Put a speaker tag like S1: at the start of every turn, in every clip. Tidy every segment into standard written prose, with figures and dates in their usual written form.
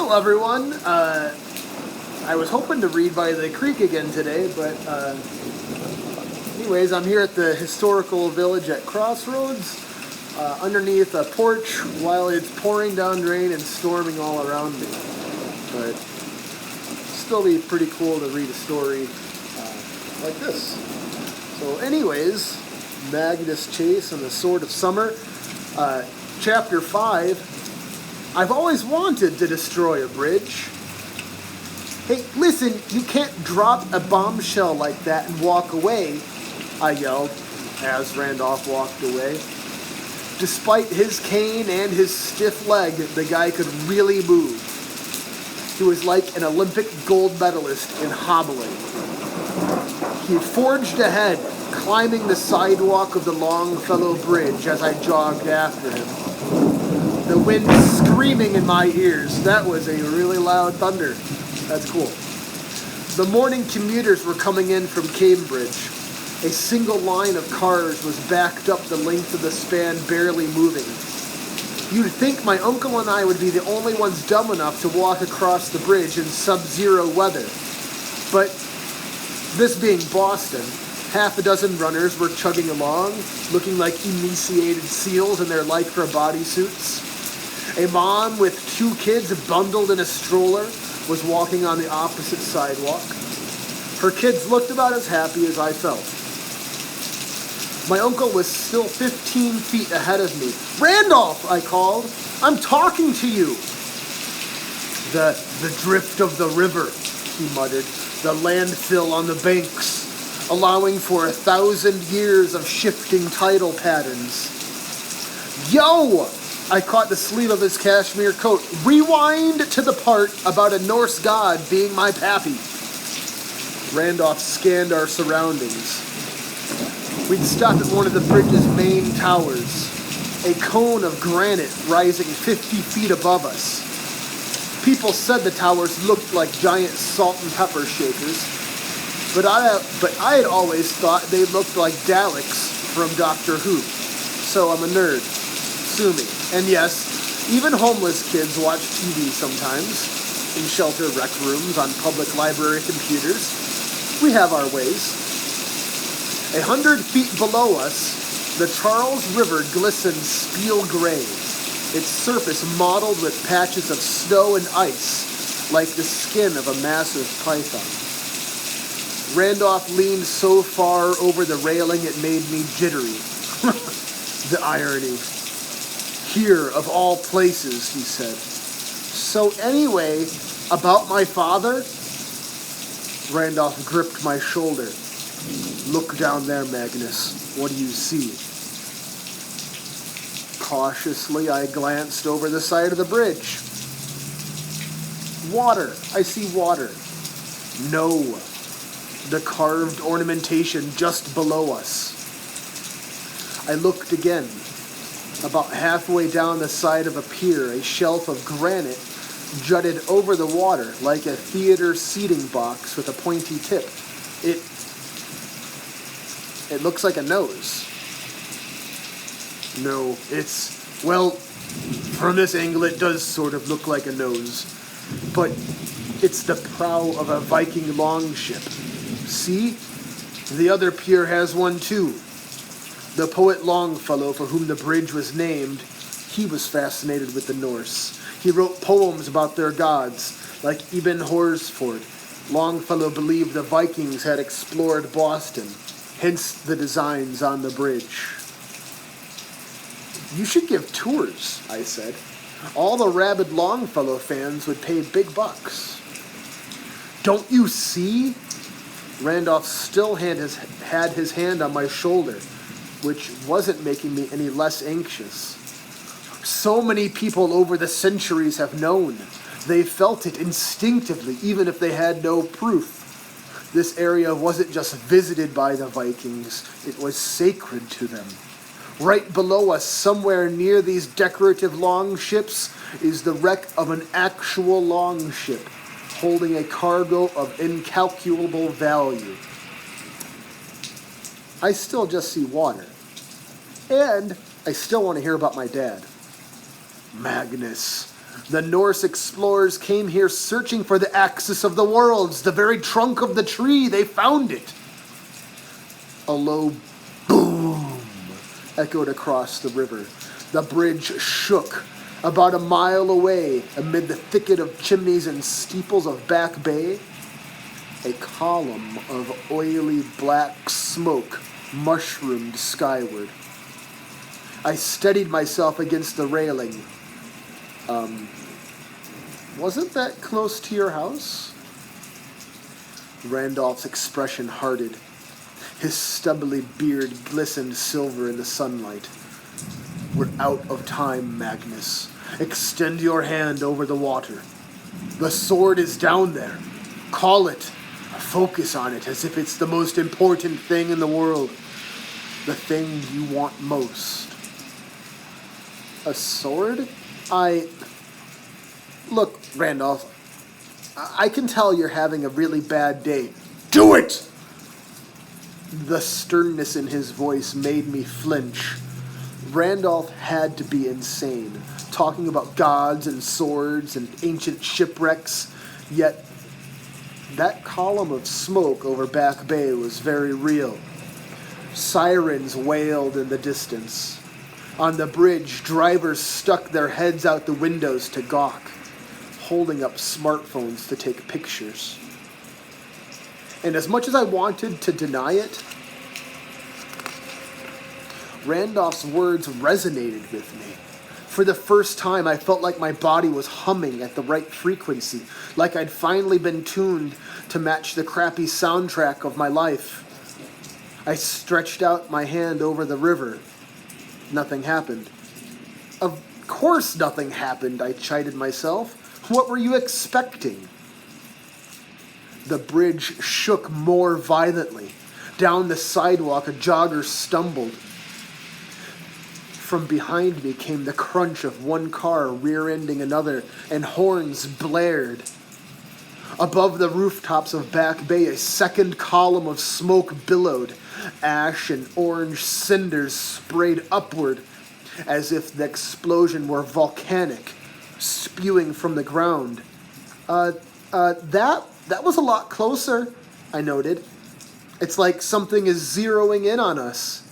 S1: Hello, everyone. I was hoping to read by the creek again today, but anyways, I'm here at the historical village at Crossroads, underneath a porch while it's pouring down rain and storming all around me. But still be pretty cool to read a story like this. So anyways, Magnus Chase and the Sword of Summer, Chapter 5. I've always wanted to destroy a bridge. Hey, listen, you can't drop a bombshell like that and walk away, I yelled as Randolph walked away. Despite his cane and his stiff leg, the guy could really move. He was like an Olympic gold medalist in hobbling. He forged ahead, climbing the sidewalk of the Longfellow Bridge as I jogged after him. The wind screaming in my ears. That was a really loud thunder. That's cool. The morning commuters were coming in from Cambridge. A single line of cars was backed up the length of the span, barely moving. You'd think my uncle and I would be the only ones dumb enough to walk across the bridge in sub-zero weather. But this being Boston, half a dozen runners were chugging along, looking like emaciated seals in their lycra bodysuits. A mom with two kids bundled in a stroller was walking on the opposite sidewalk. Her kids looked about as happy as I felt. My uncle was still 15 feet ahead of me. "Randolph," I called. "I'm talking to you." The drift of the river," he muttered. "The landfill on the banks, allowing for 1,000 years of shifting tidal patterns." "Yo!" I caught the sleeve of his cashmere coat. "Rewind to the part about a Norse god being my pappy." Randolph scanned our surroundings. We'd stopped at one of the bridge's main towers, a cone of granite rising 50 feet above us. People said the towers looked like giant salt and pepper shakers, but I had always thought they looked like Daleks from Doctor Who, so I'm a nerd. Sue me. And yes, even homeless kids watch TV sometimes, in shelter rec rooms, on public library computers. We have our ways. 100 feet below us, the Charles River glistened steel gray, its surface mottled with patches of snow and ice, like the skin of a massive python. Randolph leaned so far over the railing it made me jittery. The irony. "Here, of all places," he said. "So anyway, about my father?" Randolph gripped my shoulder. "Look down there, Magnus. What do you see?" Cautiously, I glanced over the side of the bridge. "Water. I see water." "No. The carved ornamentation just below us." I looked again. About halfway down the side of a pier, a shelf of granite jutted over the water like a theater seating box with a pointy tip. It looks like a nose. "No, well, from this angle it does sort of look like a nose. But it's the prow of a Viking longship. See? The other pier has one too. The poet Longfellow, for whom the bridge was named, he was fascinated with the Norse. He wrote poems about their gods, like Ibn Horsford. Longfellow believed the Vikings had explored Boston, hence the designs on the bridge." "You should give tours," I said. "All the rabid Longfellow fans would pay big bucks." "Don't you see?" Randolph still had his hand on my shoulder, which wasn't making me any less anxious. "So many people over the centuries have known. They felt it instinctively, even if they had no proof. This area wasn't just visited by the Vikings, it was sacred to them. Right below us, somewhere near these decorative longships, is the wreck of an actual longship, holding a cargo of incalculable value. I still just see water. And I still want to hear about my dad." "Magnus, The Norse explorers came here searching for the axis of the worlds, the very trunk of the tree. They found it. A low boom echoed across the river. The bridge shook. About a mile away, amid the thicket of chimneys and steeples of Back Bay, a column of oily black smoke mushroomed skyward. I steadied myself against the railing. Wasn't that close to your house? Randolph's expression hardened. His stubbly beard glistened silver in the sunlight. We're out of time, Magnus. Extend your hand over the water. The sword is down there. Call it. Focus on it as if it's the most important thing in the world. The thing you want most. A sword? Look, Randolph, I can tell you're having a really bad day. Do it! The sternness in his voice made me flinch. Randolph had to be insane, talking about gods and swords and ancient shipwrecks, yet that column of smoke over Back Bay was very real. Sirens wailed in the distance. On the bridge, drivers stuck their heads out the windows to gawk, holding up smartphones to take pictures. And as much as I wanted to deny it, Randolph's words resonated with me. For the first time, I felt like my body was humming at the right frequency, like I'd finally been tuned to match the crappy soundtrack of my life. I stretched out my hand over the river. Nothing happened. Of course nothing happened, I chided myself. What were you expecting? The bridge shook more violently. Down the sidewalk, a jogger stumbled. From behind me came the crunch of one car rear-ending another, and horns blared. Above the rooftops of Back Bay, a second column of smoke billowed. Ash and orange cinders sprayed upward, as if the explosion were volcanic, spewing from the ground. That was a lot closer, I noted. It's like something is zeroing in on us.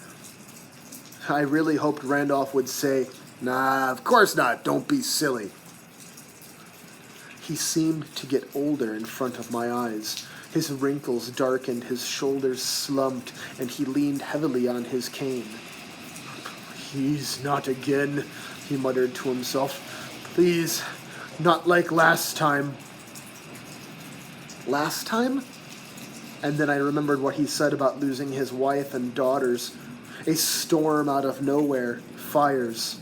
S1: I really hoped Randolph would say, "Nah, of course not, don't be silly." He seemed to get older in front of my eyes. His wrinkles darkened, his shoulders slumped, and he leaned heavily on his cane. "Please, not again," he muttered to himself. "Please, not like last time." Last time? And then I remembered what he said about losing his wife and daughters. A storm out of nowhere. Fires.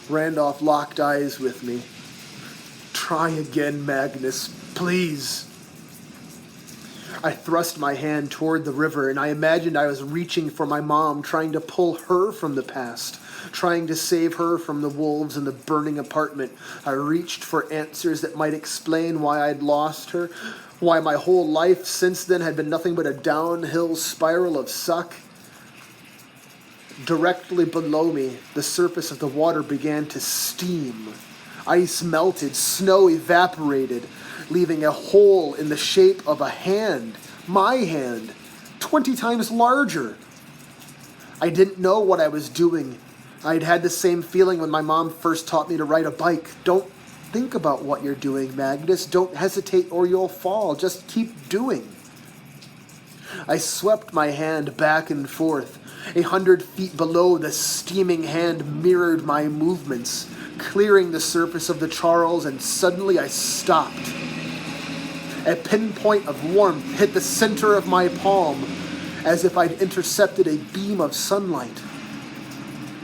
S1: Randolph locked eyes with me. "Try again, Magnus, please." I thrust my hand toward the river, and I imagined I was reaching for my mom, trying to pull her from the past, trying to save her from the wolves in the burning apartment. I reached for answers that might explain why I'd lost her, why my whole life since then had been nothing but a downhill spiral of suck. Directly below me, the surface of the water began to steam. Ice melted, snow evaporated, leaving a hole in the shape of a hand, my hand, 20 times larger. I didn't know what I was doing. I'd had the same feeling when my mom first taught me to ride a bike. Don't think about what you're doing, Magnus. Don't hesitate or you'll fall. Just keep doing. I swept my hand back and forth. 100 feet below, the steaming hand mirrored my movements, clearing the surface of the Charles, and suddenly I stopped. A pinpoint of warmth hit the center of my palm, as if I'd intercepted a beam of sunlight.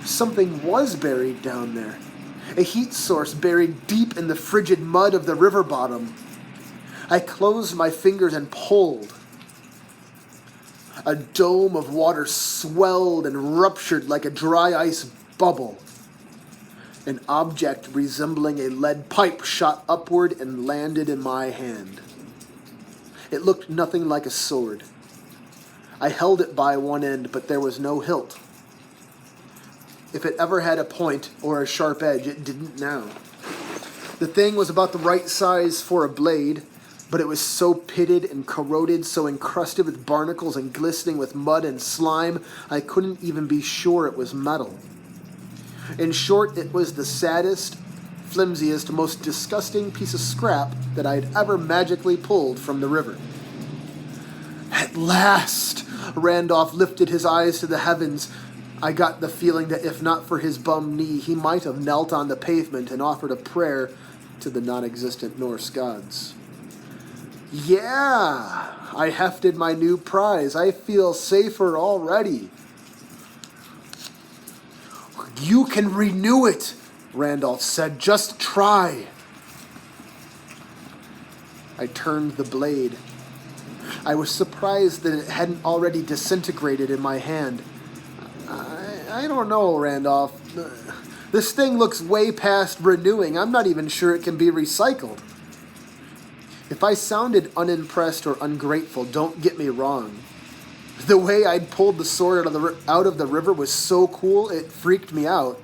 S1: Something was buried down there. A heat source buried deep in the frigid mud of the river bottom. I closed my fingers and pulled. A dome of water swelled and ruptured like a dry ice bubble. An object resembling a lead pipe shot upward and landed in my hand. It looked nothing like a sword. I held it by one end, but there was no hilt. If it ever had a point or a sharp edge, it didn't now. The thing was about the right size for a blade, but it was so pitted and corroded, so encrusted with barnacles and glistening with mud and slime, I couldn't even be sure it was metal. In short, it was the saddest, flimsiest, most disgusting piece of scrap that I had ever magically pulled from the river. At last! Randolph lifted his eyes to the heavens. I got the feeling that if not for his bum knee, he might have knelt on the pavement and offered a prayer to the non-existent Norse gods. Yeah, I hefted my new prize. I feel safer already. You can renew it, Randolph said. Just try. I turned the blade. I was surprised that it hadn't already disintegrated in my hand. I don't know, Randolph. This thing looks way past renewing. I'm not even sure it can be recycled. If I sounded unimpressed or ungrateful, don't get me wrong. The way I'd pulled the sword out of the river was so cool, it freaked me out.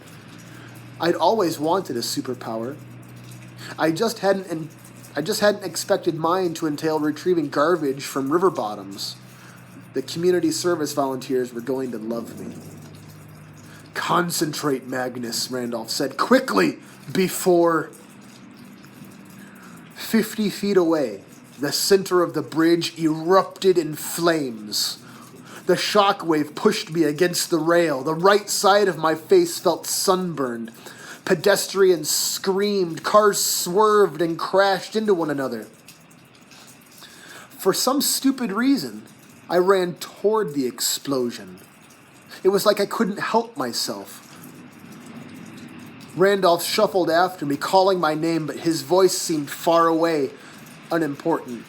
S1: I'd always wanted a superpower. I just hadn't expected mine to entail retrieving garbage from river bottoms. The community service volunteers were going to love me. Concentrate, Magnus, Randolph said. Quickly, before... 50 feet away, the center of the bridge erupted in flames. The shockwave pushed me against the rail. The right side of my face felt sunburned. Pedestrians screamed. Cars swerved and crashed into one another. For some stupid reason, I ran toward the explosion. It was like I couldn't help myself. Randolph shuffled after me, calling my name, but his voice seemed far away, unimportant.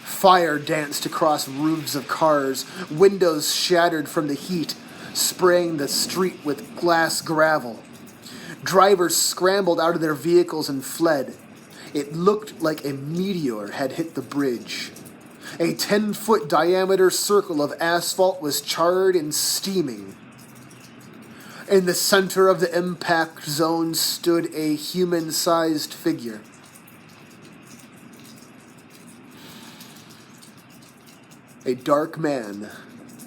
S1: Fire danced across roofs of cars, windows shattered from the heat, spraying the street with glass gravel. Drivers scrambled out of their vehicles and fled. It looked like a meteor had hit the bridge. A 10-foot diameter circle of asphalt was charred and steaming. In the center of the impact zone stood a human-sized figure. A dark man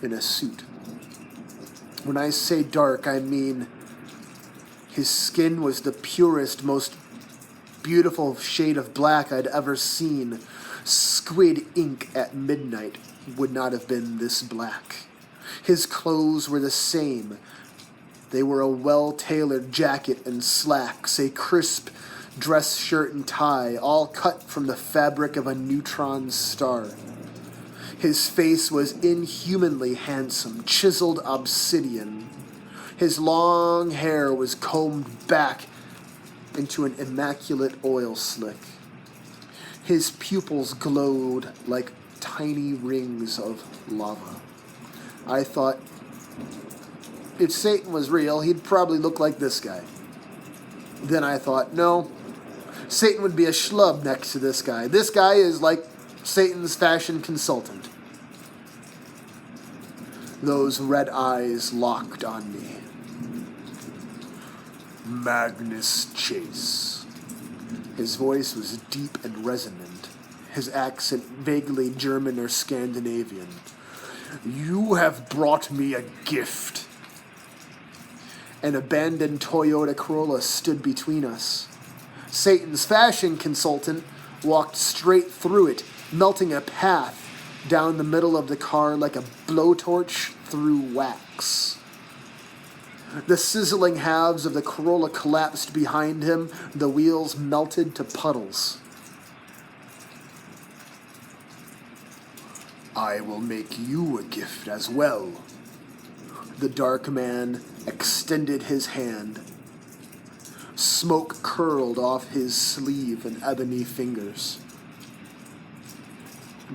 S1: in a suit. When I say dark, I mean his skin was the purest, most beautiful shade of black I'd ever seen. Squid ink at midnight would not have been this black. His clothes were the same. They were a well-tailored jacket and slacks, a crisp dress shirt and tie, all cut from the fabric of a neutron star. His face was inhumanly handsome, chiseled obsidian. His long hair was combed back into an immaculate oil slick. His pupils glowed like tiny rings of lava. I thought, if Satan was real, he'd probably look like this guy. Then I thought, no, Satan would be a schlub next to this guy. This guy is like Satan's fashion consultant. Those red eyes locked on me. Magnus Chase. His voice was deep and resonant, his accent vaguely German or Scandinavian. You have brought me a gift. An abandoned Toyota Corolla stood between us. Satan's fashion consultant walked straight through it, melting a path down the middle of the car like a blowtorch through wax. The sizzling halves of the Corolla collapsed behind him. The wheels melted to puddles. I will make you a gift as well. The dark man extended his hand. Smoke curled off his sleeve and ebony fingers.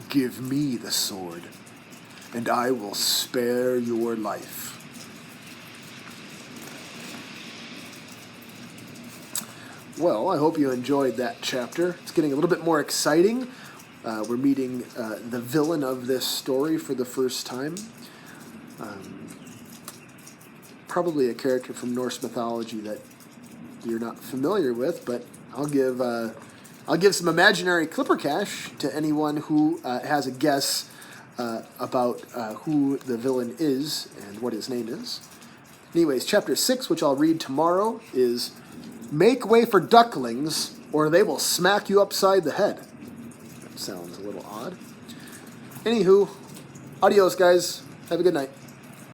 S1: Give me the sword, and I will spare your life. Well, I hope you enjoyed that chapter. It's getting a little bit more exciting. We're meeting the villain of this story for the first time. probably a character from Norse mythology that you're not familiar with, but I'll give some imaginary Clipper Cash to anyone who has a guess about who the villain is and what his name is. Anyways, Chapter 6, which I'll read tomorrow, is Make Way for Ducklings, or they will smack you upside the head. That sounds a little odd. Anywho, adios, guys. Have a good night.